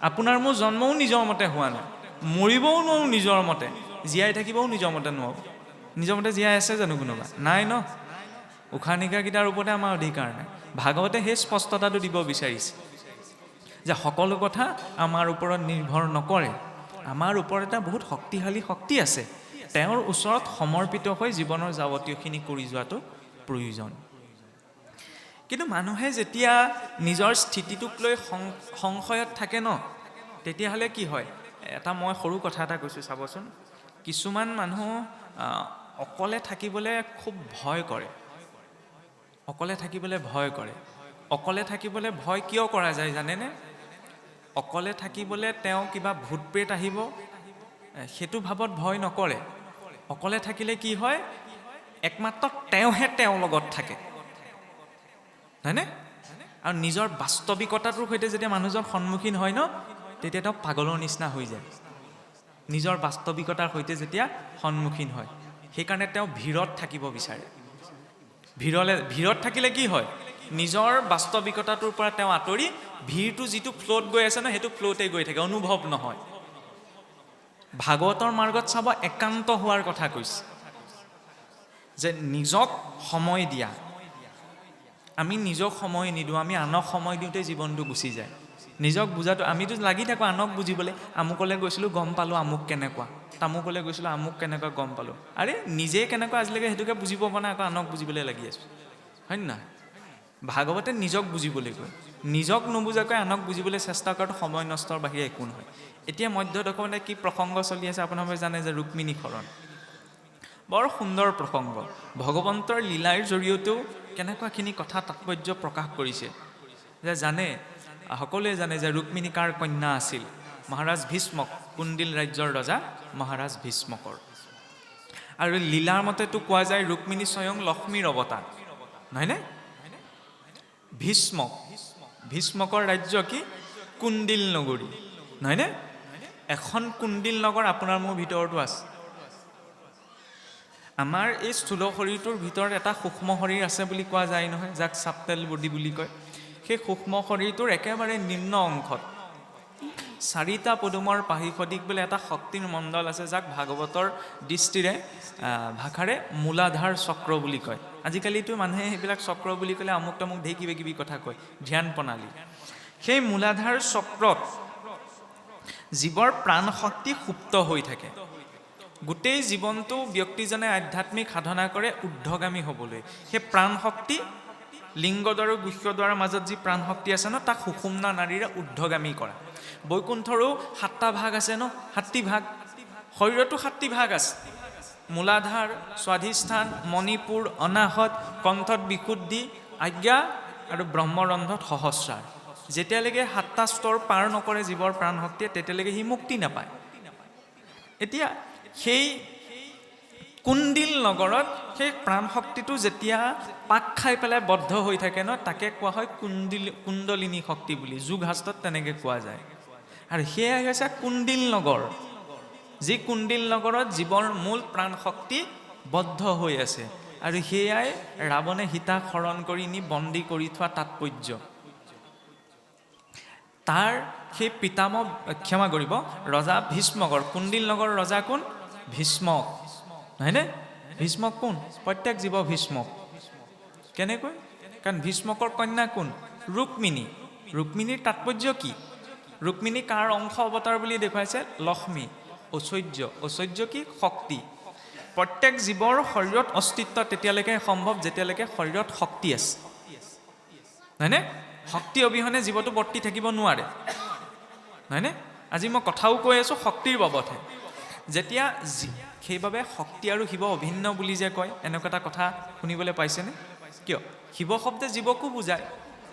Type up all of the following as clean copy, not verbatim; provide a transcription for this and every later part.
আপোনাৰ মোৰ জন্মও নিজৰ মতে হোৱা নাই, মৰিবও নোৱাৰো নিজৰ মতে, জীয়াই থাকিবও নিজৰ মতে নোৱাৰো। নিজৰ মতে জীয়াই আছে জানো কোনোবা? নাই ন। উশাহ নিশাহকেইটাৰ ওপৰতে আমাৰ অধিকাৰ নাই। ভাগৱতে সেই স্পষ্টতাটো দিব বিচাৰিছে যে সকলো কথা আমাৰ ওপৰত নিৰ্ভৰ নকৰে। আমাৰ ওপৰত এটা বহুত শক্তিশালী শক্তি আছে, তেওঁৰ ওচৰত সমৰ্পিত হৈ জীৱনৰ যাৱতীয়খিনি কৰি যোৱাটো প্ৰয়োজন। কিন্তু মানুহে যেতিয়া নিজৰ স্থিতিটোক লৈ সংশয়ত থাকে ন, তেতিয়াহ'লে কি হয়? এটা মই সৰু কথা এটা কৈছোঁ চাবচোন। কিছুমান মানুহ অকলে থাকিবলৈ খুব ভয় কৰে। অকলে থাকিবলৈ ভয় কৰে। অকলে থাকিবলৈ ভয় কিয় কৰা যায় জানেনে? অকলে থাকিবলৈ তেওঁ কিবা ভূত প্ৰেত আহিব সেইটো ভাৱত ভয় নকৰে। অকলে থাকিলে কি হয়? একমাত্ৰ তেওঁহে তেওঁৰ লগত থাকে, হয়নে? আৰু নিজৰ বাস্তৱিকতাটোৰ সৈতে যেতিয়া মানুহজন সন্মুখীন হয় ন, তেতিয়া তেওঁ পাগলৰ নিচিনা হৈ যায়। নিজৰ বাস্তৱিকতাৰ সৈতে যেতিয়া সন্মুখীন হয়, সেইকাৰণে তেওঁ ভিৰত থাকিব বিচাৰে। ভিৰত থাকিলে কি হয়? নিজৰ বাস্তৱিকতাটোৰ পৰা তেওঁ আঁতৰি ভিৰটো যিটো ফ্ল'ত গৈ আছে ন, সেইটো ফ্ল'তে গৈ থাকে, অনুভৱ নহয়। ভাগৱতৰ মাৰ্গত চাব একান্ত হোৱাৰ কথা কৈছে, যে নিজক সময় দিয়া। আমি নিজক সময় নিদিওঁ, আমি আনক সময় দিওঁতে জীৱনটো গুচি যায়। নিজক বুজাটো, আমিতো লাগি থাকোঁ আনক বুজিবলৈ। আমুকলৈ গৈছিলোঁ গম পালোঁ আমুক কেনেকুৱা, তামুকলৈ গৈছিলোঁ আমুক কেনেকুৱা গম পালোঁ। আৰে নিজে কেনেকুৱা আজিলৈকে সেইটোকে বুজিব পৰা নাই, আকৌ আনক বুজিবলৈ লাগি আছোঁ, হয় নে নহয়? ভাগৱতে নিজক বুজিবলৈ কয়। নিজক নুবুজাকৈ আনক বুজিবলৈ চেষ্টা কৰাটো সময় নষ্টৰ বাহিৰে একো নহয়। এতিয়া মধ্য দশমতে কি প্ৰসংগ চলি আছে আপোনালোকে জানে, যে ৰুক্মিণী হৰণ। বৰ সুন্দৰ প্ৰসংগ। ভগৱন্তৰ লীলাৰ জৰিয়তেও কেনেকুৱাখিনি কথা তাৎপৰ্য প্ৰকাশ কৰিছে। যে জানে, সকলোৱে জানে যে ৰুক্মিণী কাৰ কন্যা আছিল? মহাৰাজ ভীষ্মক, কুণ্ডিল ৰাজ্যৰ ৰজা মহাৰাজ ভীষ্মকৰ। আৰু লীলাৰ মতেতো কোৱা যায় ৰুক্মিণী স্বয়ং লক্ষ্মীৰ অৱতাৰ, নহয়নে? ভীষ্মকৰ ৰাজ্য কি? কুণ্ডিল নগৰী, নহয়নে? এখন কুণ্ডিল নগৰ আপোনাৰ মোৰ ভিতৰতো আছে। আমাৰ এই স্থূল শৰীৰটোৰ ভিতৰত এটা সূক্ষ্ম শৰীৰ আছে বুলি কোৱা যায় নহয়, যাক চাপটেল বডি বুলি কয়। সেই সূক্ষ্ম শৰীৰটোৰ একেবাৰে নিম্ন অংশত 4টা পদুমৰ পাহি সদৃশ বোলে এটা শক্তিৰ মণ্ডল আছে, যাক ভাগৱতৰ দৃষ্টিৰে ভাষাৰে মূলাধাৰ চক্ৰ বুলি কয়। আজিকালিতো মানুহে সেইবিলাক চক্ৰ বুলি ক'লে আমুক তামুক ঢেৰ কিবা কিবি কথা কয়, ধ্যান প্ৰণালী। সেই মূলাধাৰ চক্ৰত জীৱৰ প্ৰাণ শক্তি সুপ্ত হৈ থাকে। গোটেই জীৱনটো ব্যক্তিজনে আধ্যাত্মিক সাধনা কৰে ঊৰ্ধ্বগামী হ'বলৈ। সেই প্ৰাণ শক্তি লিংগদ্বাৰ আৰু গুহ্যদ্বাৰৰ মাজত যি প্ৰাণ শক্তি আছে ন, তাক সুষুম্না নাড়ীৰে ঊৰ্ধ্বগামী কৰা। বৈকুণ্ঠৰো 7টা ভাগ আছে ন, 7টি ভাগ। শৰীৰতো 7টি ভাগ আছে। মূলাধাৰ, স্বাধিষ্ঠান, মণিপুৰ, অনাহত, কণ্ঠত বিশুদ্ধি, আজ্ঞা আৰু ব্ৰহ্মৰন্ধ্ৰত সহস্ৰাৰ। যেতিয়ালৈকে 7টা স্তৰ পাৰ নকৰে জীৱৰ প্ৰাণ শক্তিয়ে, তেতিয়ালৈকে সি মুক্তি নাপায়। এতিয়া সেই কুণ্ডিল নগৰত সেই প্ৰাণ শক্তিটো যেতিয়া পাক খাই পেলাই বদ্ধ হৈ থাকে ন, তাকে কোৱা হয় কুণ্ডলিনী শক্তি বুলি। যোগ শাস্ত্ৰত তেনেকৈ কোৱা যায়। আৰু সেয়াই হৈছে কুণ্ডিল নগৰ, যি কুণ্ডিল নগৰত জীৱৰ মূল প্ৰাণ শক্তি বদ্ধ হৈ আছে। আৰু সেয়াই ৰাৱণে সীতাক হৰণ কৰি নি বন্দী কৰি থোৱা তাৎপৰ্য। তাৰ সেই পিতামহ, ক্ষমা কৰিব, ৰজা ভীষ্মকৰ। কুণ্ডিল নগৰৰ ৰজা কোন? ভীষ্মক, নহয়নে? ভীষ্মক কোন? প্ৰত্যেক জীৱ ভীষ্মক। কেনেকৈ? কাৰণ ভীষ্মকৰ কন্যা কোন? ৰুক্মিণী। ৰুক্মিণীৰ তাৎপৰ্য কি? ৰুক্মিণী কাৰ অংশ অৱতাৰ বুলি দেখুৱাইছে? লক্ষ্মী। ঐশ্বৰ্য কি? শক্তি। প্ৰত্যেক জীৱৰ শৰীৰত অস্তিত্ব তেতিয়ালৈকে সম্ভৱ যেতিয়ালৈকে শৰীৰত শক্তি আছে, নহয়নে? শক্তি অবিহনে জীৱটো বৰ্তি থাকিব নোৱাৰে, নহয়নে? আজি মই কথাও কৈ আছোঁ শক্তিৰ বাবদহে। যেতিয়া সেইবাবে শক্তি আৰু শিৱ অভিন্ন বুলি যে কয়, এনেকুৱা এটা কথা শুনিবলৈ পাইছেনে? কিয়? শিৱ শব্দে জীৱকো বুজায়,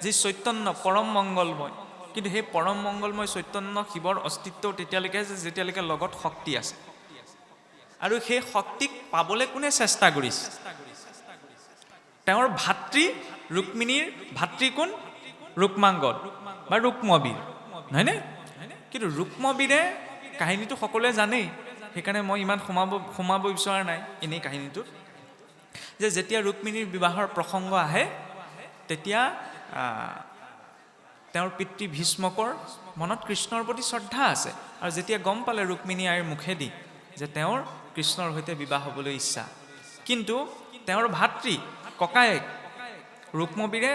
যি চৈতন্য পৰম মংগলময়। কিন্তু সেই পৰম মংগলময় চৈতন্য শিৱৰ অস্তিত্ব তেতিয়ালৈকে যেতিয়ালৈকে লগত শক্তি আছে। আৰু সেই শক্তিক পাবলৈ কোনে চেষ্টা কৰিছে? তেওঁৰ ভাতৃ ৰুক্মিণীৰ ভাতৃ কোন? ৰুক্মাংগদ বা ৰুক্মবীৰ, নহয়নে? কিন্তু ৰুক্মবীৰে কাহিনীটো সকলোৱে জানেই, সেইকাৰণে মই ইমান সোমাব বিচৰা নাই এনেই কাহিনীটোত। যে যেতিয়া ৰুক্মিণীৰ বিবাহৰ প্ৰসংগ আহে, তেতিয়া তেওঁৰ পিতৃ ভীষ্মকৰ মনত কৃষ্ণৰ প্ৰতি শ্ৰদ্ধা আছে। আৰু যেতিয়া গম পালে ৰুক্মিণী আইৰ মুখেদি যে তেওঁৰ কৃষ্ণৰ সৈতে বিবাহ হ'বলৈ ইচ্ছা, কিন্তু তেওঁৰ ভাতৃ ককায়েক ৰুক্মবীৰে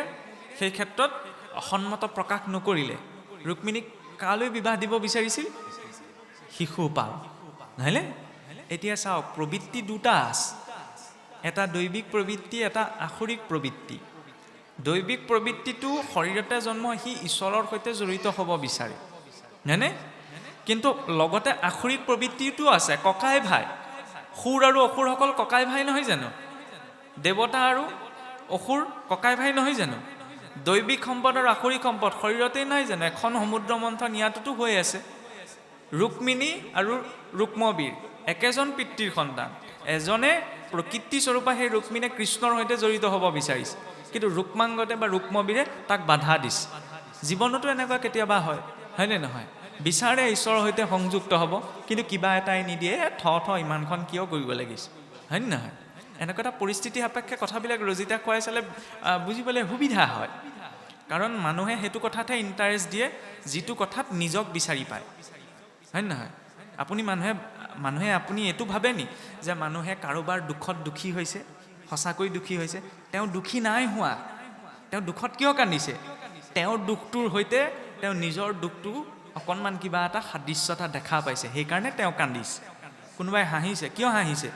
সেই ক্ষেত্ৰত অসন্মত প্ৰকাশ নকৰিলে। ৰুক্মিণীক কালৈ বিবাহ দিব বিচাৰিছিল? শিশুপাল, নহয়নে? এতিয়া চাওক, প্ৰবৃত্তি দুটা আছে, এটা দৈবিক প্ৰবৃত্তি, এটা আসুৰিক প্ৰবৃত্তি। দৈবিক প্ৰবৃত্তিটো শৰীৰতে জন্ম, সি ঈশ্বৰৰ সৈতে জড়িত হ'ব বিচাৰে, নহয়নে? কিন্তু লগতে আসুৰিক প্ৰবৃত্তিটো আছে, ককাই ভাই। সুৰ আৰু অসুৰসকল ককাই ভাই নহয় জানো? দেৱতা আৰু অসুৰ ককাই ভাই নহয় জানো? দৈবিক সম্পদ আৰু আসুৰিক সম্পদ শৰীৰতেই নাই জানো? এখন সমুদ্ৰ মন্থন ইয়াতোতো হৈ আছে। ৰুক্মিণী আৰু ৰুক্মবীৰ একেজন পিতৃৰ সন্তান। এজনে প্ৰকৃতিস্বৰূপা সেই ৰুক্মিণীয়ে কৃষ্ণৰ সৈতে জড়িত হ'ব বিচাৰিছে, কিন্তু ৰুক্মাংগতে বা ৰুক্মবীৰে তাক বাধা দিছে। জীৱনতো এনেকুৱা কেতিয়াবা হয়নে নহয়? বিচাৰে ঈশ্বৰৰ সৈতে সংযুক্ত হ'ব, কিন্তু কিবা এটাই নিদিয়ে, ইমানখন কিয় কৰিব লাগিছে, হয়নে নহয়? এনেকুৱা এটা পৰিস্থিতি সাপেক্ষে কথাবিলাক ৰজিতা খুৱাই চালে বুজিবলৈ সুবিধা হয়। কাৰণ মানুহে সেইটো কথাতহে ইণ্টাৰেষ্ট দিয়ে যিটো কথাত নিজক বিচাৰি পায়, হয়নে নহয়? মানুহে আপুনি এইটো ভাবে নি যে মানুহে কাৰোবাৰ দুখত দুখী হৈছে, সঁচাকৈ দুখী হৈছে? তেওঁ দুখী নাই হোৱা। তেওঁ দুখত কিয় কান্দিছে? তেওঁৰ দুখটোৰ সৈতে তেওঁ নিজৰ দুখটো অকণমান কিবা এটা সাদৃশ্যতা দেখা পাইছে, সেইকাৰণে তেওঁ কান্দিছে। কোনোবাই হাঁহিছে, কিয় হাঁহিছে?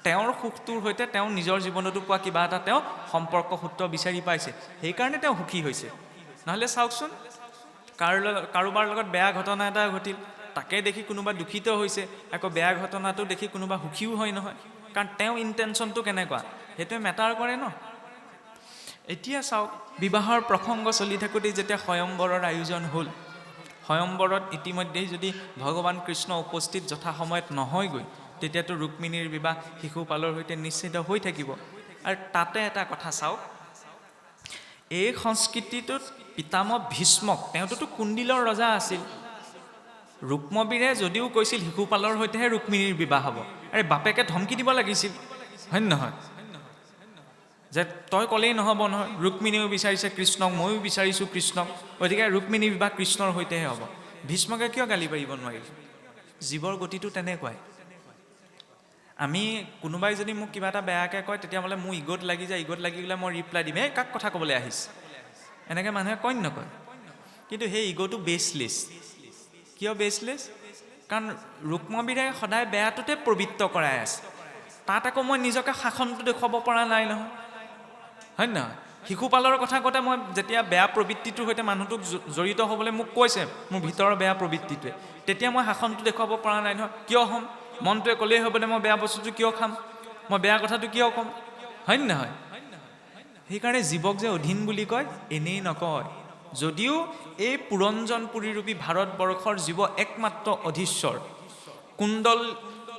তেওঁৰ সুখটোৰ সৈতে তেওঁ নিজৰ জীৱনতো পোৱা কিবা এটা তেওঁ সম্পৰ্ক সূত্ৰ বিচাৰি পাইছে, সেইকাৰণে তেওঁ সুখী হৈছে। নহ'লে চাওকচোন, কাৰোবাৰ লগত বেয়া ঘটনা এটা ঘটিল, তাকে দেখি কোনোবা দুখিত হৈছে, আকৌ বেয়া ঘটনাটো দেখি কোনোবা সুখীও হয় নহয়। কাৰণ তেওঁ ইণ্টেনশ্যনটো কেনেকুৱা, সেইটোৱে মেটাৰ কৰে ন। এতিয়া চাওক, বিবাহৰ প্ৰসংগ চলি থাকোঁতেই যেতিয়া স্বয়ম্বৰৰ আয়োজন হ'ল, স্বয়ম্বৰত ইতিমধ্যেই যদি ভগৱান কৃষ্ণ উপস্থিত যথা সময়ত নহয়গৈ, তেতিয়াতো ৰুক্মিণীৰ বিবাহ শিশুপালৰ সৈতে নিশ্চিত হৈ থাকিব। আৰু তাতে এটা কথা চাওক, এই সংস্কৃতিটোত পিতামহ ভীষ্মক, তেওঁতো কুণ্ডিলৰ ৰজা আছিল। ৰুক্মবীৰে যদিও কৈছিল শিশুপালৰ সৈতেহে ৰুক্মিণীৰ বিবাহ হ'ব, আৰে বাপেকে ধমকি দিব লাগিছিল, হয় নহয়? যে তই ক'লেই নহ'ব নহয়, ৰুক্মিণীও বিচাৰিছে কৃষ্ণক, ময়ো বিচাৰিছোঁ কৃষ্ণক, গতিকে ৰুক্মিণীৰ বিবাহ কৃষ্ণৰ সৈতেহে হ'ব। ভীষ্মকে কিয় গালি পাৰিব নোৱাৰিল? জীৱৰ গতিটো তেনেকুৱাই। আমি কোনোবাই যদি মোক কিবা এটা বেয়াকৈ কয়, তেতিয়া বোলে মোৰ ইগত লাগি যায়, ইগত লাগি গ'লে মই ৰিপ্লাই দিম, কাক কথা ক'বলৈ আহিছে, এনেকৈ মানুহে কয় নকয়? কিন্তু সেই ইগ'টো বেচলেছ। কিয় বেচলেছ? কাৰণ ৰুক্মবীৰে সদায় বেয়াটোতে প্ৰবৃত্ত কৰাই আছে। তাত আকৌ মই নিজকে শাসনটো দেখুৱাব পৰা নাই নহয়, হয় নহয়? শিশুপালৰ কথা কওঁতে মই যেতিয়া বেয়া প্ৰবৃত্তিটোৰ সৈতে মানুহটোক জড়িত হ'বলৈ মোক কৈছে, মোৰ ভিতৰৰ বেয়া প্ৰবৃত্তিটোৱে, তেতিয়া মই শাসনটো দেখুৱাব পৰা নাই নহয়। কিয় হ'ম? মনটোৱে ক'লেই হ'বনে মই বেয়া বস্তুটো কিয় খাম, মই বেয়া কথাটো কিয় ক'ম, হয় নহয়? সেইকাৰণে জীৱক যে অধীন বুলি কয়, এনেই নকয়। যদিও এই পুৰঞ্জনপুৰীৰূপী ভাৰতবৰ্ষৰ জীৱ একমাত্ৰ অধীশ্বৰ,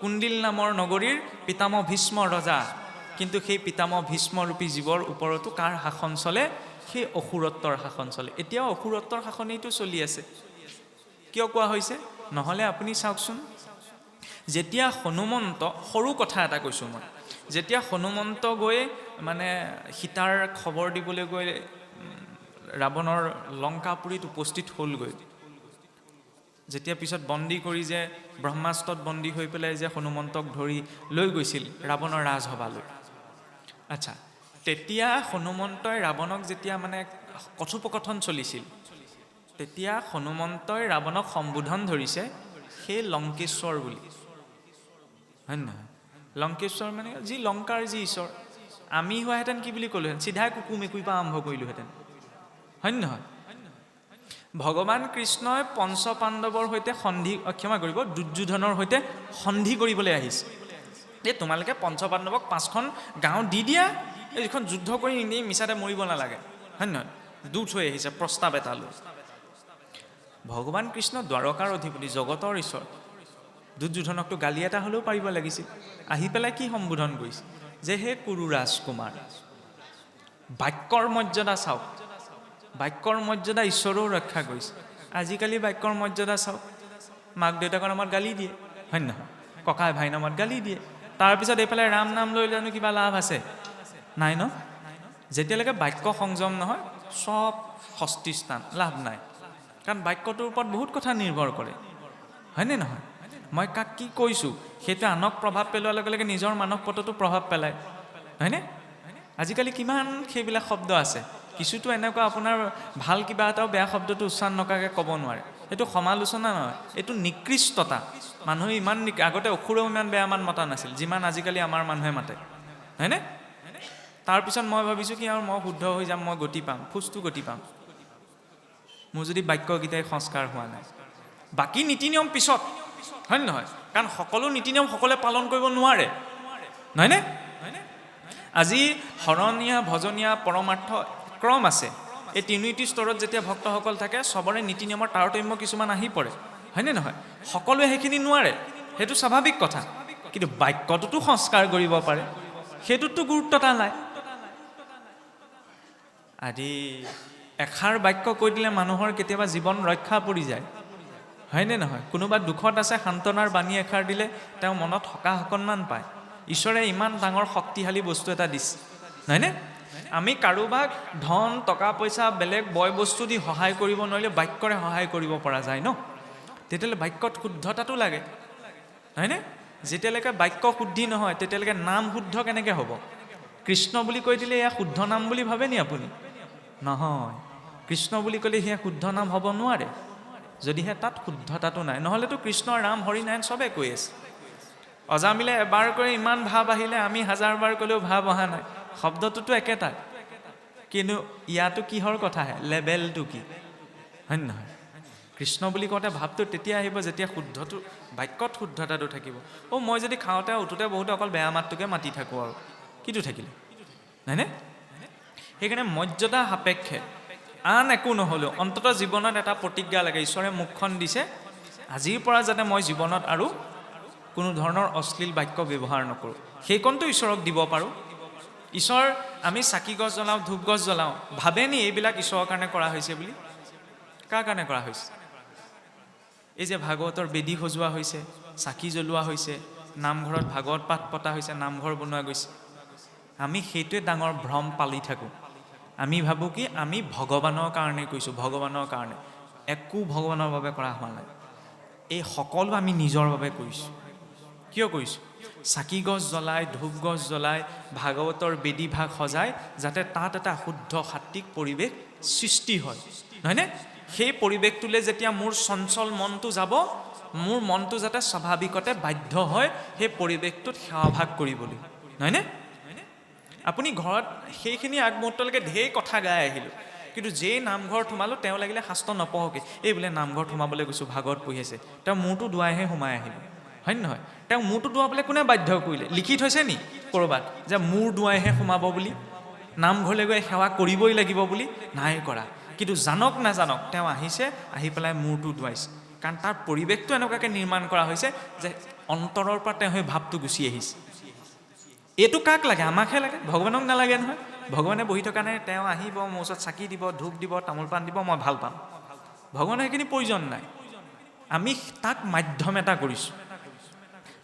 কুণ্ডিল নামৰ নগৰীৰ পিতামহ ভীষ্ম ৰজা, কিন্তু সেই পিতামহ ভীষ্মৰূপী জীৱৰ ওপৰতো কাৰ শাসন চলে? সেই অসুৰত্বৰ শাসন চলে। এতিয়াও অসুৰত্বৰ শাসনেইটো চলি আছে। কিয় কোৱা হৈছে? নহ'লে আপুনি চাওকচোন, যেতিয়া হনুমন্ত, সৰু কথা এটা কৈছোঁ মই, যেতিয়া হনুমন্ত গৈ সীতাৰ খবৰ দিবলৈ গৈ ৰাৱণৰ লংকাপুৰীত উপস্থিত হ'লগৈ, যেতিয়া পিছত বন্দী কৰি যে ব্ৰহ্মাস্ত্ৰত বন্দী হৈ পেলাই যে হনুমন্তক ধৰি লৈ গৈছিল ৰাৱণৰ ৰাজসভালৈ, আচ্ছা, তেতিয়া হনুমন্তই ৰাৱণক যেতিয়া কথোপকথন চলিছিল, তেতিয়া হনুমন্তই ৰাৱণক সম্বোধন ধৰিছে সেই লংকেশ্বৰ বুলি, হয় নহয়? লংকেশ্বৰ যি লংকাৰ যি ঈশ্বৰ। আমি হোৱাহেঁতেন কি বুলি ক'লোহেঁতেন? চিধাই কুকুৰ মেকুৰীৰ পৰা আৰম্ভ কৰিলোহেঁতেন, হয় নহয়? ভগৱান কৃষ্ণই পঞ্চপাণ্ডৱৰ সৈতে দুৰ্যোধনৰ সৈতে সন্ধি কৰিবলৈ আহিছে। তোমালোকে পঞ্চপাণ্ডৱক 5খন গাঁও দি দিয়া, এইখন যুদ্ধ কৰি এনেই মিছাতে মৰিব নালাগে, হয় নহয়? দূত হৈ আহিছে প্ৰস্তাৱ এটা লৈ। ভগৱান কৃষ্ণ দ্বাৰকাৰ অধিপতি, জগতৰ ঈশ্বৰ। দুৰ্যোধনকতো গালি এটা হ'লেও পাৰিব লাগিছিল। আহি পেলাই কি সম্বোধন কৰিছে? যে হে কুৰু ৰাজকুমাৰ। বাক্যৰ মৰ্যাদা চাওক, বাক্যৰ মৰ্যাদা ঈশ্বৰেও ৰক্ষা কৰিছে। আজিকালি বাক্যৰ মৰ্যাদা চাওক, মাক দেউতাকৰ নামত গালি দিয়ে, হয় নহয়? ককাই ভাই নামত গালি দিয়ে। তাৰপিছত এইফালে ৰাম নাম লৈ জানো কিবা লাভ আছে? নাই ন? যেতিয়ালৈকে বাক্য সংযম নহয়, চব ষষ্ঠী স্থান, লাভ নাই। কাৰণ বাক্যটোৰ ওপৰত বহুত কথা নিৰ্ভৰ কৰে, হয়নে নহয়? মই কাক কি কৈছোঁ সেইটো আনক প্ৰভাৱ পেলোৱাৰ লগে লগে নিজৰ মানৱ পটতো প্ৰভাৱ পেলায়, হয়নে? আজিকালি কিমান সেইবিলাক শব্দ আছে, কিছুতো এনেকুৱা আপোনাৰ ভাল কিবা এটাও বেয়া শব্দটো উচ্চাৰণ নকৰাকৈ ক'ব নোৱাৰে। এইটো সমালোচনা নহয়, এইটো নিকৃষ্টতা। মানুহে ইমান আগতে অসুৰেও ইমান বেয়া মান মতা নাছিল যিমান আজিকালি আমাৰ মানুহে মাতে, হয়নে? তাৰপিছত মই ভাবিছোঁ কি আৰু মই শুদ্ধ হৈ যাম, মই গতি পাম, খোজটো গতি পাম। মোৰ যদি বাক্যকেইটাই সংস্কাৰ হোৱা নাই, বাকী নীতি নিয়ম পিছত, হয়নে নহয়? কাৰণ সকলো নীতি নিয়ম সকলোৱে পালন কৰিব নোৱাৰে, নহয়নে? আজি শৰণীয়া, ভজনীয়া, পৰমাৰ্থ ক্ৰম আছে। এই তিনিটি স্তৰত যেতিয়া ভক্তসকল থাকে চবৰে নীতি নিয়মৰ তাৰতম্য কিছুমান আহি পৰে, হয়নে নহয়? সকলোৱে সেইখিনি নোৱাৰে, সেইটো স্বাভাৱিক কথা। কিন্তু বাক্যটোতো সংস্কাৰ কৰিব পাৰে, সেইটোতো গুৰুত্বতা নাই। আদি এষাৰ বাক্য কৈ দিলে মানুহৰ কেতিয়াবা জীৱন ৰক্ষা পৰি যায়, হয়নে নহয়? কোনোবা দুখত আছে, সান্তনাৰ বাণী এষাৰ দিলে তেওঁ মনত সকাহ অকণমান পায়। ঈশ্বৰে ইমান ডাঙৰ শক্তিশালী বস্তু এটা দিছে, নহয়নে? আমি কাৰোবাক ধন, টকা পইচা, বেলেগ বয় বস্তু দি সহায় কৰিব নোৱাৰিলে বাক্যৰে সহায় কৰিব পৰা যায় ন? তেতিয়াহ'লে বাক্যত শুদ্ধতাটো লাগে, হয়নে? যেতিয়ালৈকে বাক্য শুদ্ধি নহয় তেতিয়ালৈকে নাম শুদ্ধ কেনেকৈ হ'ব? কৃষ্ণ বুলি কৈ দিলে এয়া শুদ্ধ নাম বুলি ভাবে নি আপুনি? নহয়, কৃষ্ণ বুলি ক'লে সেয়া শুদ্ধ নাম হ'ব নোৱাৰে যদিহে তাত শুদ্ধতাটো নাই। নহ'লেতো কৃষ্ণ, ৰাম, হৰি, নাৰায়ণ চবেই কৈ আছে। অজামিলে এবাৰ কৰি ইমান ভাৱ আহিলে, আমি হাজাৰবাৰ ক'লেও ভাৱ অহা নাই। শব্দটোতো একেটা, কিন্তু ইয়াতো কিহৰ কথা আহে? লেবেলটো কি, হয়নে নহয়? কৃষ্ণ বুলি কওঁতে ভাৱটো তেতিয়া আহিব যেতিয়া শুদ্ধটো, বাক্যত শুদ্ধতাটো থাকিব। মই যদি খাওঁতে উঠোতে বহুতে অকল বেয়া মাতটোকে মাতি থাকোঁ আৰু কিটো থাকিলে, হয়নে? সেইকাৰণে মৰ্যাদা সাপেক্ষে আন একো নহ'লেও অন্ততঃ জীৱনত এটা প্ৰতিজ্ঞা লাগে। ঈশ্বৰে মুখখন দিছে, আজিৰ পৰা যাতে মই জীৱনত আৰু কোনো ধৰণৰ অশ্লীল বাক্য ব্যৱহাৰ নকৰোঁ, সেইকণটো ঈশ্বৰক দিব পাৰোঁ। ঈশ্বৰ, আমি চাকি গছ জ্বলাওঁ, ধূপ গছ জ্বলাওঁ, ভাবেনি এইবিলাক ঈশ্বৰৰ কাৰণে কৰা হৈছে বুলি? কাৰ কাৰণে কৰা হৈছে? এই যে ভাগৱতৰ বেদী সজোৱা হৈছে, চাকি জ্বলোৱা হৈছে, নামঘৰত ভাগৱত পাঠ পতা হৈছে, নামঘৰ বনোৱা গৈছে, আমি সেইটোৱে ডাঙৰ ভ্ৰম পালি থাকোঁ। আমি ভাবোঁ কি আমি ভগৱানৰ কাৰণে কৈছোঁ, ভগৱানৰ কাৰণে। একো ভগৱানৰ বাবে কৰা হোৱা নাই, এই সকলো আমি নিজৰ বাবে কৰিছোঁ। কিয় কৰিছোঁ? চাকি গছ জ্বলাই, ধূপ গছ জ্বলাই, ভাগৱতৰ বেদী ভাগ সজাই, যাতে তাত এটা শুদ্ধ সাত্বিক পৰিৱেশ সৃষ্টি হয়, নহয়নে? সেই পৰিৱেশটোলৈ যেতিয়া মোৰ চঞ্চল মনটো যাব, মোৰ মনটো যাতে স্বাভাৱিকতে বাধ্য হয় সেই পৰিৱেশটোত সেৱাভাগ কৰিবলৈ, নহয়নে? আপুনি ঘৰত সেইখিনি আগমুহূৰ্তলৈকে ঢেৰ কথা গাই আহিলোঁ, কিন্তু যেই নামঘৰত সোমালোঁ তেওঁ লাগিলে শাস্ত্ৰ নপঢ়কে, এই বোলে নামঘৰত সোমাবলৈ গৈছোঁ, ভাগৱত পঢ়ি আছে, তেওঁ মূৰটো দুৱাইহে সোমাই আহিলোঁ, হয় নে নহয়? তেওঁ মূৰটো দুৱাবলৈ কোনে বাধ্য কৰিলে? লিখি থৈছে নি ক'ৰবাত যে মূৰ দুৱাইহে সোমাব বুলি, নামঘৰলৈ গৈ সেৱা কৰিবই লাগিব বুলি? নাই কৰা। কিন্তু জানক নাজানক তেওঁ আহিছে, আহি পেলাই মূৰটো দুৱাইছে, কাৰণ তাৰ পৰিৱেশটো এনেকুৱাকৈ নিৰ্মাণ কৰা হৈছে যে অন্তৰৰ পৰা তেওঁ সেই ভাৱটো গুচি আহিছে। এইটো কাক লাগে? আমাকহে লাগে, ভগৱানক নালাগে নহয়। ভগৱানে বহি থকা নাই, তেওঁ আহিব, মোৰ ওচৰত চাকি দিব, ধূপ দিব, তামোল পাণ দিব, মই ভাল পাম। ভগৱানৰ সেইখিনি প্ৰয়োজন নাই। আমি তাক মাধ্যম এটা কৰিছোঁ,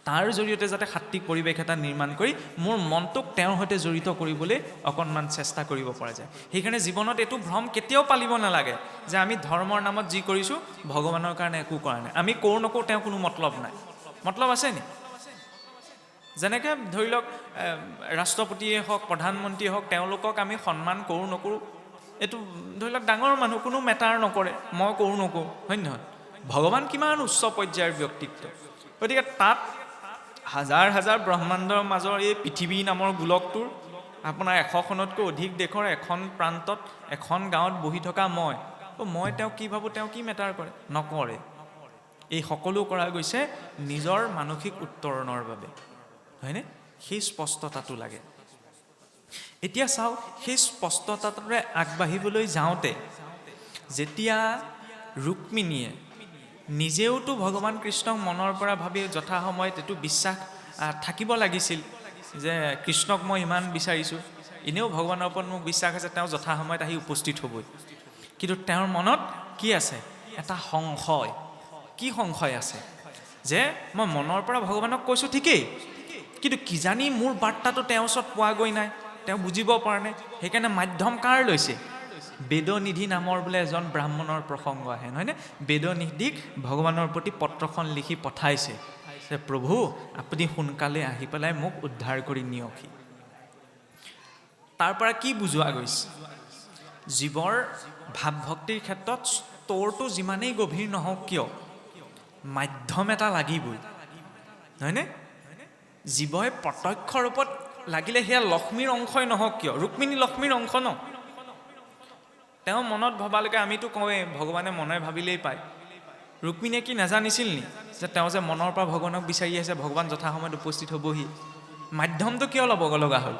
তাৰ জৰিয়তে যাতে সাত্বিক পৰিৱেশ এটা নিৰ্মাণ কৰি মোৰ মনটোক তেওঁৰ সৈতে জড়িত কৰিবলৈ অকণমান চেষ্টা কৰিব পৰা যায়। সেইকাৰণে জীৱনত এইটো ভ্ৰম কেতিয়াও পালিব নালাগে যে আমি ধৰ্মৰ নামত যি কৰিছোঁ ভগৱানৰ কাৰণে একো কৰা নাই। আমি কৰোঁ নকৰোঁ তেওঁ কোনো মতলব নাই। মতলব আছে নি? যেনেকৈ ধৰি লওক ৰাষ্ট্ৰপতিয়ে হওক, প্ৰধানমন্ত্ৰীয়ে হওক, তেওঁলোকক আমি সন্মান কৰোঁ নকৰোঁ এইটো ধৰি লওক ডাঙৰ মানুহ, কোনো মেটাৰ নকৰে, মই কৰোঁ নকৰোঁ, হয় নহয়? ভগৱান কিমান উচ্চ পৰ্যায়ৰ ব্যক্তিত্ব, গতিকে তাত হাজাৰ হাজাৰ ব্ৰহ্মাণ্ডৰ মাজৰ এই পৃথিৱী নামৰ গোলকটোৰ আপোনাৰ 100খনতকৈ অধিক দেশৰ এখন প্ৰান্তত এখন গাঁৱত বহি থকা মই তেওঁ কি ভাবোঁ, তেওঁ কি মেটাৰ কৰে? নকৰে। এই সকলো কৰা গৈছে নিজৰ মানসিক উত্তৰণৰ বাবে, হয়নে? সেই স্পষ্টতাটো লাগে। এতিয়া চাওক, সেই স্পষ্টতাটোৰে আগবাঢ়িবলৈ যাওঁতে যেতিয়া ৰুক্মিণীয়ে নিজেওতো ভগৱান কৃষ্ণক মনৰ পৰা ভাবি যথাসময়ত এইটো বিশ্বাস থাকিব লাগিছিল যে কৃষ্ণক মই ইমান বিচাৰিছোঁ, এনেও ভগৱানৰ ওপৰত মোক বিশ্বাস আছে, তেওঁ যথাসময়ত আহি উপস্থিত হ'বই। কিন্তু তেওঁৰ মনত কি আছে? এটা সংশয়। কি সংশয় আছে? যে মই মনৰ পৰা ভগৱানক কৈছোঁ ঠিকেই, কিন্তু কিজানি মোৰ বাৰ্তাটো তেওঁৰ ওচৰত পোৱাগৈ নাই, তেওঁ বুজিব পৰা নাই, সেইকাৰণে মাধ্যম কাৰ লৈছে? বেদনিধি নামৰ বোলে এজন ব্ৰাহ্মণৰ প্ৰসংগ আহে, নহয়নে? বেদনিধিক ভগৱানৰ প্ৰতি পত্ৰখন লিখি পঠাইছে যে প্ৰভু আপুনি সোনকালে আহি পেলাই মোক উদ্ধাৰ কৰি নিয়কহি। তাৰ পৰা কি বুজোৱা গৈছে? জীৱৰ ভাৱ ভক্তিৰ ক্ষেত্ৰত স্তৰটো যিমানেই গভীৰ নহওক কিয় মাধ্যম এটা লাগিবই, নহয়নে? জীৱই প্ৰত্যক্ষ ৰূপত লাগিলে সেয়া লক্ষ্মীৰ অংশই নহওক কিয়, ৰুক্মিণী লক্ষ্মীৰ অংশ ন, তেওঁ মনত ভবালৈকে আমিতো কওঁৱেই ভগৱানে মনে ভাবিলেই পায়। ৰুক্মিণীয়ে কি নাজানিছিল নি যে তেওঁ যে মনৰ পৰা ভগৱানক বিচাৰি আছে, ভগৱান যথাসময়ত উপস্থিত হ'বহি? মাধ্যমটো কিয় ল'ব লগা হ'ল?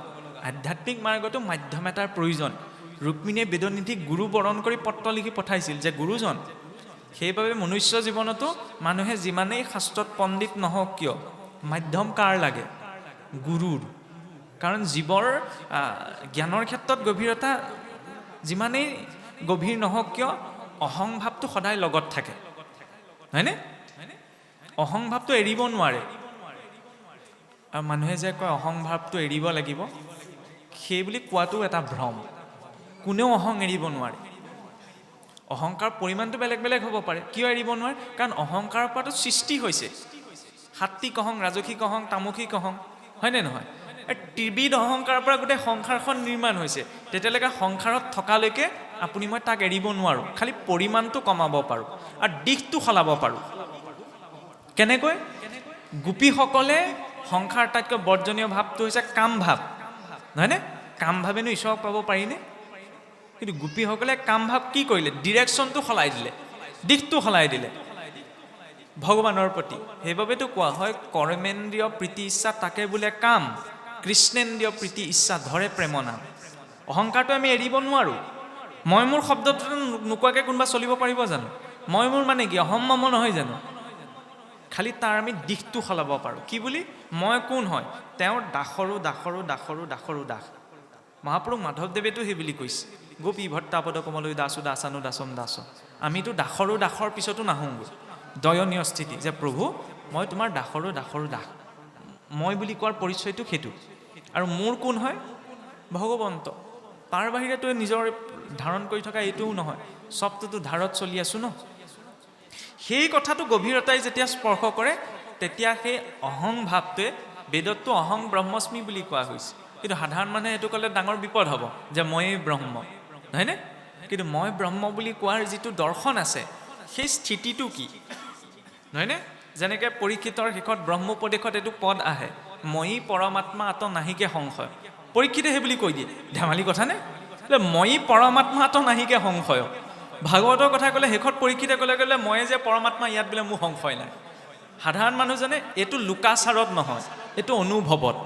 আধ্যাত্মিক মাৰ্গতো মাধ্যম এটাৰ প্ৰয়োজন। ৰুক্মিণীয়ে বেদনিধিক গুৰু বৰণ কৰি পত্ৰ লিখি পঠাইছিল যে গুৰুজন। সেইবাবে মনুষ্য জীৱনতো মানুহে যিমানেই শাস্ত্ৰত পণ্ডিত নহওক কিয় মাধ্যম কাৰ লাগে? গুৰুৰ। কাৰণ জীৱৰ জ্ঞানৰ ক্ষেত্ৰত গভীৰতা যিমানেই গভীৰ নহওক কিয় অহংভাৱটো সদায় লগত থাকে, হয়নে? অহংভাৱটো এৰিব নোৱাৰে। আৰু মানুহে যে কয় অহংভাৱটো এৰিব লাগিব, সেই বুলি কোৱাটো এটা ভ্ৰম। কোনেও অহং এৰিব নোৱাৰে। অহংকাৰ পৰিমাণটো বেলেগ বেলেগ হ'ব পাৰে। কিয় এৰিব নোৱাৰে? কাৰণ অহংকাৰৰ পৰাটো সৃষ্টি হৈছে। সাত্বিক অহং, ৰাজসিক অহং, তামসিক অহং, হয়নে নহয়? ত্ৰিবিধ অহংকাৰৰ পৰা গোটেই সংসাৰখন নিৰ্মাণ হৈছে। তেতিয়ালৈকে সংসাৰত থকালৈকে আপুনি মই তাক এৰিব নোৱাৰোঁ। খালি পৰিমাণটো কমাব পাৰোঁ আৰু দিশটো সলাব পাৰোঁ। কেনেকৈ? গোপীসকলে সংসাৰ আটাইতকৈ বৰ্জনীয় ভাৱটো হৈছে কাম ভাৱ, নহয়নে? কাম ভাৱেনো ঈশ্বৰক পাব পাৰিনে? কিন্তু গোপীসকলে কাম ভাৱ কি কৰিলে? ডিৰেকশ্যনটো সলাই দিলে, দিশটো সলাই দিলে ভগৱানৰ প্ৰতি। সেইবাবেতো কোৱা হয় কৰ্মেন্দ্ৰিয় প্ৰীতি ইচ্ছা তাকে বোলে কাম, কৃষ্ণেন্দ্ৰিয় প্ৰীতি ইচ্ছা ধৰে প্ৰেম নাম। অহংকাৰটো আমি এৰিব নোৱাৰোঁ। মই মোৰ শব্দটো নোকোৱাকৈ কোনোবা চলিব পাৰিব জানো? মই মোৰ মানে কি? অহম মম নহয় জানো? খালি তাৰ আমি দিশটো সলাব পাৰোঁ। কি বুলি? মই কোন হয়? তেওঁৰ দাসৰো দাসৰো দাসৰো দাসৰো দাস। মহাপুৰুষ মাধৱদেৱেতো সেই বুলি কৈছে, গোপী ভট্টাপদ কমলৈ দাসো দাসানো দাসম দাস। আমিতো দাসৰো দাসৰ পিছতো নাহোঁগৈ। দয়নীয় স্থিতি যে প্ৰভু মই তোমাৰ দাসৰো দাসৰো দাস। মই বুলি কোৱাৰ পৰিচয়টো সেইটো। আৰু মোৰ কোন হয়? ভগৱন্ত। তাৰ বাহিৰেতো নিজৰ ধাৰণ কৰি থকা এইটোও নহয়, চবটোতো ধাৰত চলি আছোঁ ন। সেই কথাটো গভীৰতাই যেতিয়া স্পৰ্শ কৰে তেতিয়া সেই অহং ভাৱটোৱে, বেদতটো অহং ব্ৰহ্মস্মি বুলি কোৱা হৈছে, কিন্তু সাধাৰণ মানুহে এইটো ক'লে ডাঙৰ বিপদ হ'ব যে ময়েই ব্ৰহ্ম, নহয়নে? কিন্তু মই ব্ৰহ্ম বুলি কোৱাৰ যিটো দৰ্শন আছে সেই স্থিতিটো কি, নহয়নে? যেনেকৈ পৰীক্ষিতৰ শেষত ব্ৰহ্মোপদেশত এইটো পদ আহে, ময়ি পৰমাত্মা আত নাহিকে সংশয়। পৰীক্ষিতে সেই বুলি কৈ দিয়ে, ধেমালি কথা নে? ময়ি পৰমাত্মা আত নাহিকে সংশয়। ভাগৱতৰ কথা ক'লে শেষত পৰীক্ষিতে ক'লে গ'লে ময়ে যে পৰমাত্মা, ইয়াত বোলে মোৰ সংশয় নাই। সাধাৰণ মানুহজনে এইটো লোকাচাৰত নহয়, এইটো অনুভৱত।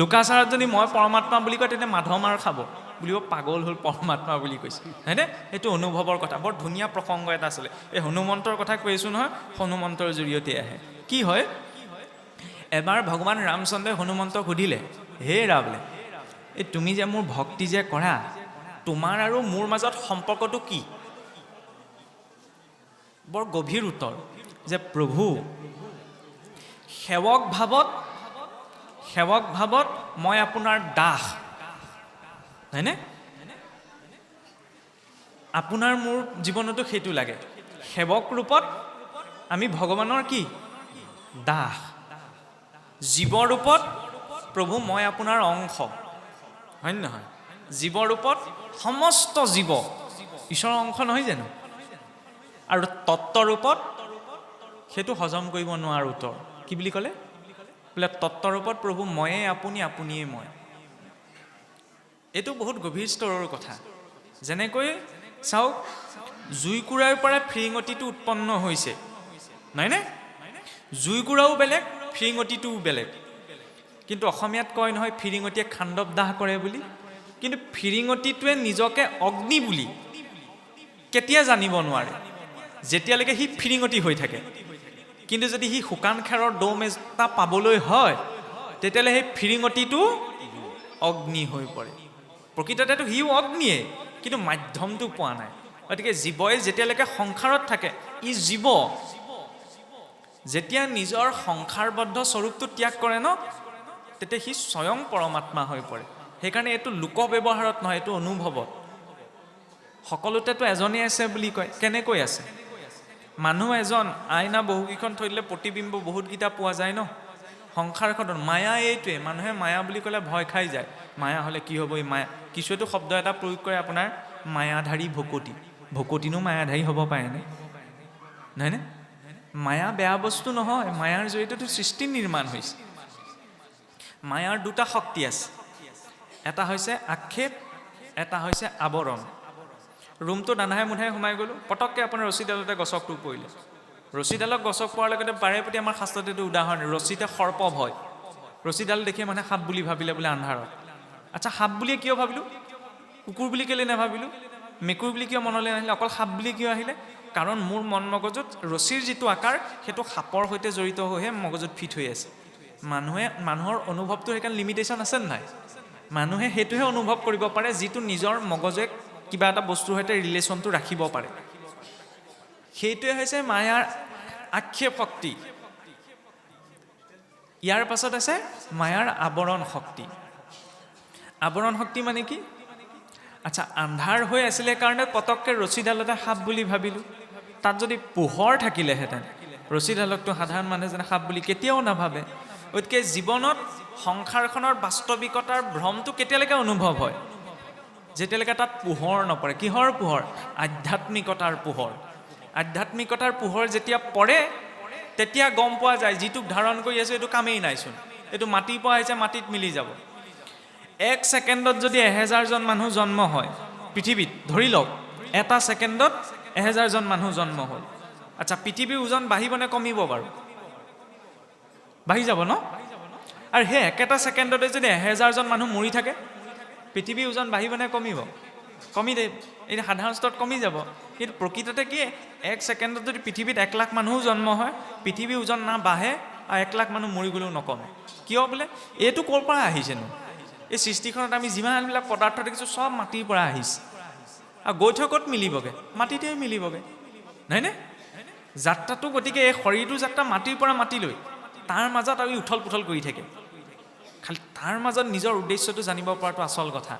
লোকাচাৰত যদি মই পৰমাত্মা বুলি কয় তেতিয়া মাধ মাৰ খাব, বুলিব পাগল হ'ল পৰমাত্মা বুলি কৈছে, হয়নে? সেইটো অনুভৱৰ কথা। বৰ ধুনীয়া প্ৰসংগ এটা আছিলে। এই হনুমন্তৰ কথা কৈ আছোঁ নহয়, হনুমন্তৰ জৰিয়তে আহে। কি হয়? এবাৰ ভগৱান ৰামচন্দ্ৰই হনুমন্তক সুধিলে, হে ৰাবলে, এই তুমি যে মোৰ ভক্তি যে কৰা, তোমাৰ আৰু মোৰ মাজত সম্পৰ্কটো কি? বৰ গভীৰ উত্তৰ যে প্ৰভু সেৱক ভাৱত মই আপোনাৰ দাস, হয়নে? আপোনাৰ মোৰ জীৱনতো সেইটো লাগে। সেৱক ৰূপত আমি ভগৱানৰ কি? দাস। জীৱ ৰূপত প্ৰভু মই আপোনাৰ অংশ, হয় নহয়? জীৱ ৰূপত সমস্ত জীৱ ঈশ্বৰৰ অংশ নহয় জানো? আৰু তত্ত্বৰূপত সেইটো হজম কৰিব নোৱাৰো উত্তৰ। কি বুলি ক'লে? বোলে তত্ত্বৰূপত প্ৰভু ময়ে আপুনি, আপুনিয়ে মই। এইটো বহুত গভীৰ স্তৰৰ কথা। যেনেকৈ চাওক, জুইকুৰাৰ পৰা ফিৰিঙতিটো উৎপন্ন হৈছে, নহয়নে? জুইকুৰাও বেলেগ, ফিৰিঙতিটোও বেলেগ। কিন্তু অসমীয়াত কয় নহয় ফিৰিঙতিয়ে খাণ্ডৱ দাহ কৰে বুলি। কিন্তু ফিৰিঙতিটোৱে নিজকে অগ্নি বুলি কেতিয়া জানিব নোৱাৰে? যেতিয়ালৈকে সি ফিৰিঙতি হৈ থাকে। কিন্তু যদি সি শুকান খেৰৰ দম এটা পাবলৈ হয় তেতিয়াহ'লে সেই ফিৰিঙতিটো অগ্নি হৈ পৰে। প্ৰকৃততেতো সিও অগ্নিয়ে, কিন্তু মাধ্যমটো পোৱা নাই। গতিকে জীৱই যেতিয়ালৈকে সংসাৰত থাকে ই জীৱ, যেতিয়া নিজৰ সংসাৰবদ্ধ স্বৰূপটো ত্যাগ কৰে ন, তেতিয়া সি স্বয়ং পৰমাত্মা হৈ পৰে। সেইকাৰণে এইটো লোক ব্যৱহাৰত নহয়, এইটো অনুভৱত। সকলোতেতো এজনেই আছে বুলি কয়, কেনেকৈ আছে? মানুহ এজন, আইনা বহুকেইখন থৈ দিলে প্ৰতিবিম্ব বহুতকেইটা পোৱা যায় ন। সংসাৰখনত মায়া এইটোৱে, মানুহে মায়া বুলি ক'লে ভয় খাই যায়। মায়া হ'লে কি হ'ব? এই মায়া, কিছুৱেতো শব্দ এটা প্ৰয়োগ কৰে আপোনাৰ, মায়াধাৰী ভকতি। ভকতিনো মায়াধাৰী হ'ব পাৰেনে? নহয়নে? মায়া বেয়া বস্তু নহয়, মায়াৰ জৰিয়তেতো সৃষ্টি নিৰ্মাণ হৈছে। মায়াৰ দুটা শক্তি আছে, এটা হৈছে আক্ষেপ, এটা হৈছে আৱৰণ। ৰুমটো দানাহে মুধাই সোমাই গ'লোঁ, পটককৈ আপোনাৰ ৰছীডালতে গছকটো পৰিলে। ৰছীডালক গছক পোৱাৰ লগতে পাৰে প্ৰতি আমাৰ শাস্ত্ৰত এইটো উদাহৰণ, ৰছীতে সৰ্প ভয়। ৰছীডাল দেখিয়ে মানুহে সাপ বুলি ভাবিলে বোলে আন্ধাৰত। আচ্ছা, সাপ বুলিয়ে কিয় ভাবিলোঁ? কুকুৰ বুলি কেলৈ নাভাবিলোঁ? মেকুৰী বুলি কিয় মনলৈ নাহিলে? অকল সাপ বুলি কিয় আহিলে? কাৰণ মোৰ মন মগজুত ৰছীৰ যিটো আকাৰ সেইটো সাপৰ সৈতে জড়িত হৈহে মগজুত ফিট হৈ আছে। মানুহৰ অনুভৱটো সেইকাৰণে লিমিটেশ্যন আছে নাই? মানুহে সেইটোহে অনুভৱ কৰিব পাৰে যিটো নিজৰ মগজে কিবা এটা বস্তুৰ সৈতে ৰিলেশ্যনটো ৰাখিব পাৰে। সেইটোৱে হৈছে মায়াৰ আক্ষেপ শক্তি। ইয়াৰ পাছত আছে মায়াৰ আৱৰণ শক্তি। আৱৰণ শক্তি মানে কি? আচ্ছা, আন্ধাৰ হৈ আছিলে কাৰণে পটককৈ ৰছীডালতে সাপ বুলি ভাবিলোঁ। তাত যদি পোহৰ থাকিলেহেঁতেন, ৰছীডালকতো সাধাৰণ মানুহজনে সাপ বুলি কেতিয়াও নাভাবে। গতিকে জীৱনত সংসাৰখনৰ বাস্তৱিকতাৰ ভ্ৰমটো কেতিয়ালৈকে অনুভৱ হয়? যেতিয়ালৈকে তাত পোহৰ নপৰে। কিহৰ পোহৰ? আধ্যাত্মিকতাৰ পোহৰ। আধ্যাত্মিকতাৰ পোহৰ যেতিয়া পৰে, তেতিয়া গম পোৱা যায় যিটোক ধাৰণ কৰি আছোঁ এইটো কামেই নাইচোন, এইটো মাটিৰ পৰা আহিছে, মাটিত মিলি যাব। 1 ছেকেণ্ডত যদি 1000জন মানুহ জন্ম হয় পৃথিৱীত, ধৰি লওক এটা ছেকেণ্ডত 1000জন মানুহ জন্ম হ'ল। আচ্ছা, পৃথিৱীৰ ওজন বাঢ়িব নে কমিব বাৰু? বাঢ়ি যাব ন? আৰু সেই একেটা ছেকেণ্ডতে যদি 1000জন মানুহ মৰি থাকে, পৃথিৱীৰ ওজন বাঢ়িব নে কমিব? কমি দে, এই সাধাৰণ স্তৰত কমি যাব। কিন্তু প্ৰকৃততে কি, 1 ছেকেণ্ডত যদি পৃথিৱীত 1 লাখ মানুহো জন্ম হয়, পৃথিৱীৰ ওজন না বাঢ়ে আৰু 1 লাখ মানুহ মৰি গ'লেও নকমে। কিয় বোলে? এইটো ক'ৰ পৰা আহিছেনো? এই সৃষ্টিখনত আমি যিমানবিলাক পদাৰ্থ দেখিছোঁ চব মাটিৰ পৰা আহিছে। আৰু গৈ থৈ ক'ত মিলিবগৈ? মাটিতে মিলিবগৈ, নহয়নে? যাত্ৰাটো, গতিকে এই শৰীৰটো যাত্ৰা মাটিৰ পৰা মাটিলৈ, তাৰ মাজত আমি উথল পুথল কৰি থাকে। খালি তাৰ মাজত নিজৰ উদ্দেশ্যটো জানিব পৰাটো আচল কথা।